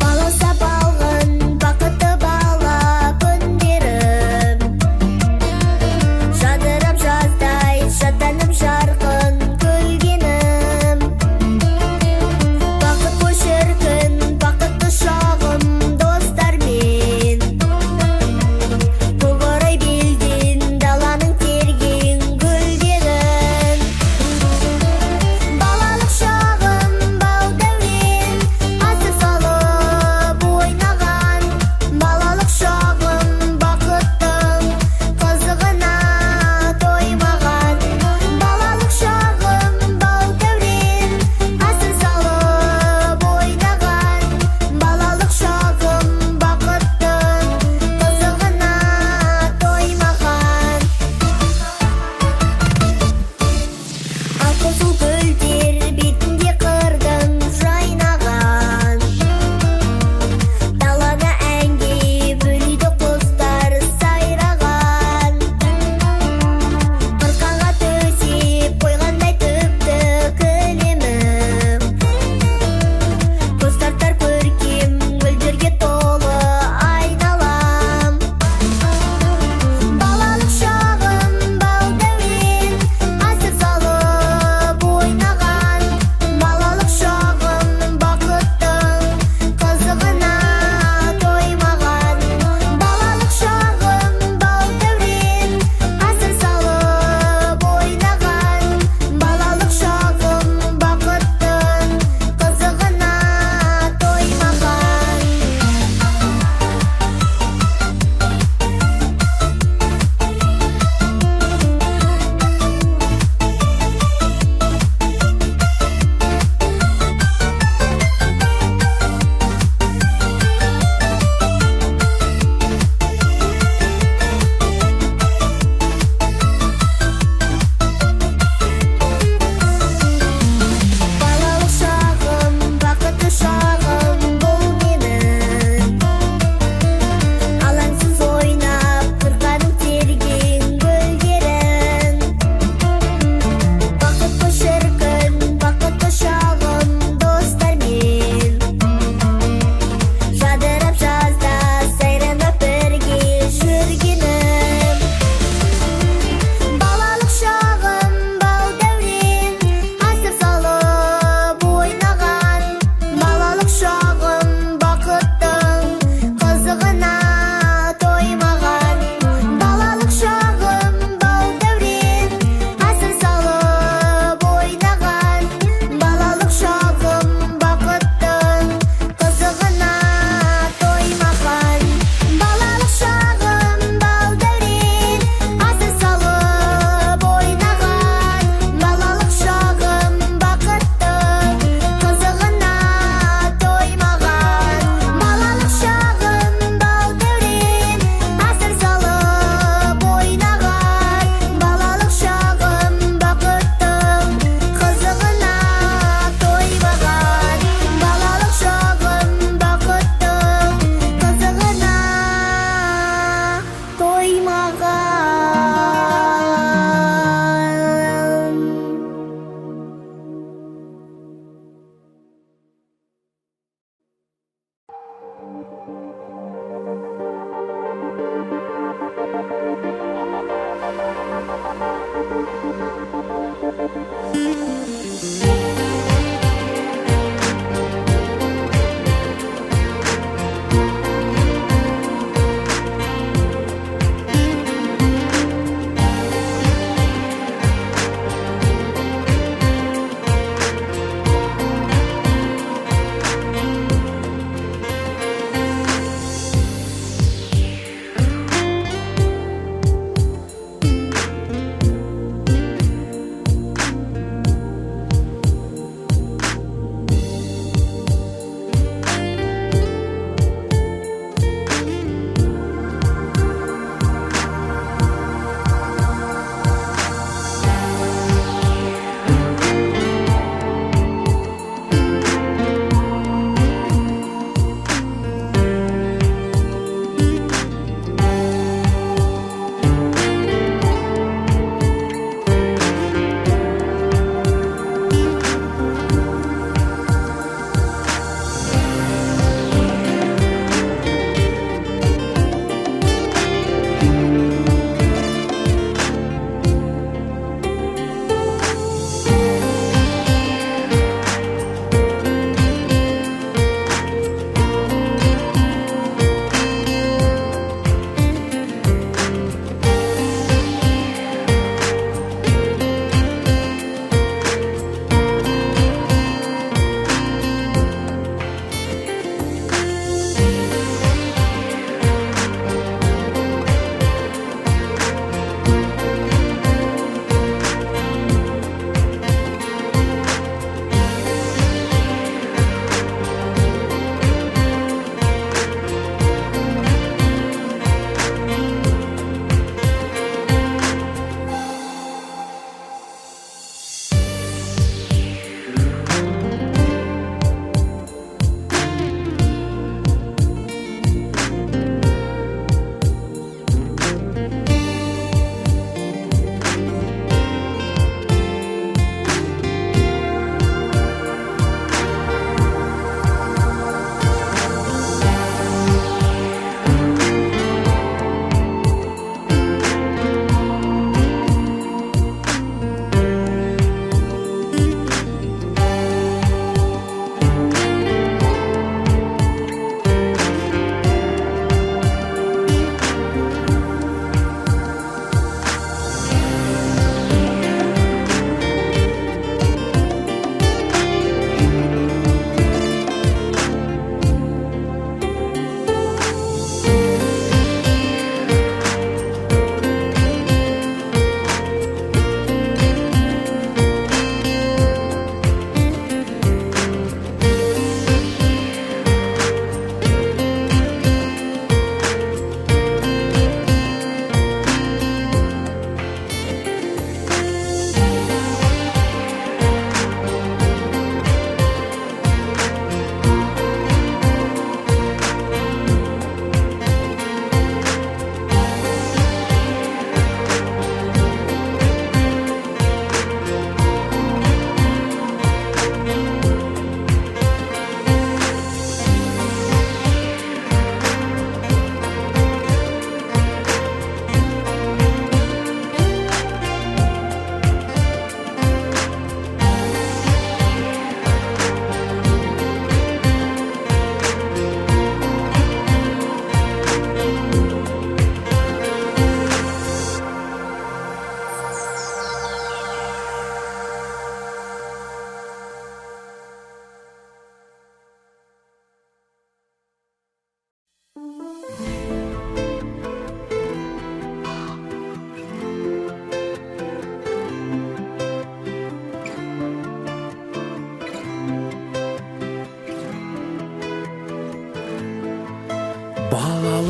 Балауса балғын бақытты бала күндерім,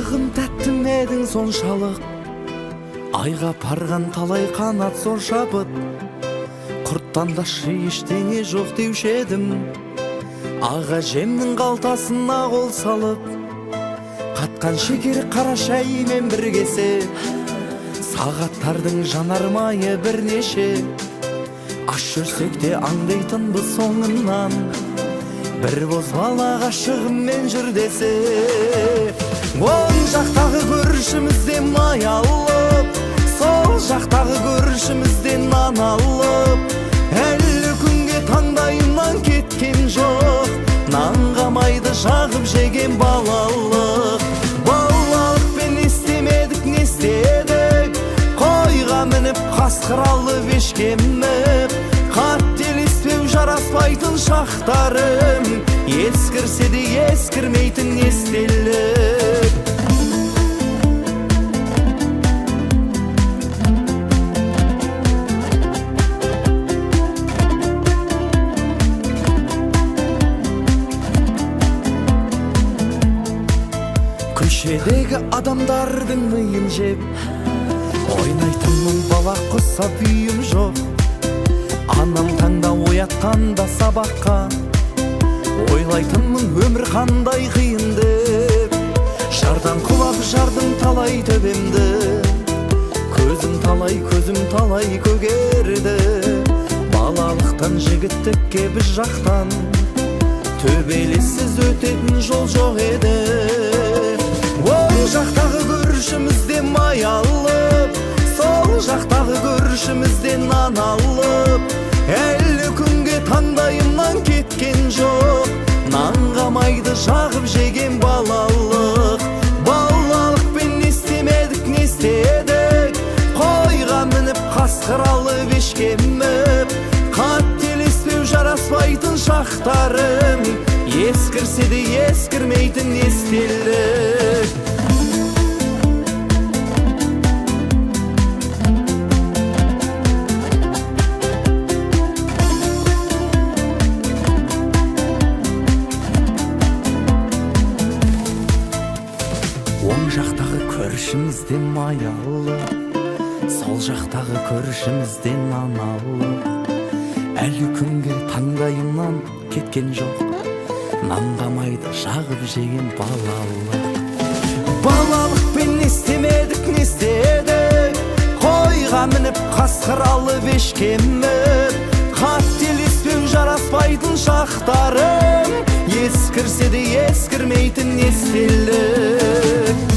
Шылығым тәттім едің соншалық, айға парған талай қанат зор шабыт. Құрттан да ештеңе жоқ деуші едім, аға жемнің қалтасына қол салып, қатқан шекер қара шаймен біргесе, сағаттардың жанармайы бірнеше. Аш жүрсек те аңдайтынбыз соңынан, бір бозбала ғашығыммен жүр десе. Оң жақтағы көршімізден май алып, сол жақтағы көршімізден нан алып, әлі күнге таңдайымнан кеткен жоқ, нанға майды жағып жеген балалық. Балалықпен істемедік, не істедік, қойға мініп қасқыр алып ешкеміп. Қателеспеу жараспайтын шақтарым, ескірсе де ескірмейтін естелік. Көшедегі адамдардың миын жеп, ойнайтынмын бала құсап үйім жоқ. Анам таңда оятқанда сабаққа, ойлайтынмын өмір қандай қиын деп. Жардан құлап жардың талай төбемді, көзім талай көгерді. Балалықтан жігіттікке біз жақтан, төбелессіз өтетін жол жоқ еді. Оң жақтағы көршімізден май алып, сол жақтағы көршімізден нан алып, әлі күнге таңдайымнан кеткен жоқ, нанға майды жағып жеген балалық. Балалықпен не істемедік, не істедік, қойға мініп қасқыр алып ешкеміп. Қателеспеу жараспайтын шақтарым, ескірсе де ескірмейтін естелік. Оң жақтағы көршімізден май алып, сол жақтағы көршімізден нан алып, әлі күнге таңдайымнан кеткен жоқ, нанға майды жағып жеген балалық. Балалықпен не істемедік, не істедік, қойға мініп қасқыр алып ешкеміп. Қателеспеу жараспайтын шақтарым, ескірсе де ескірмейтін естелік.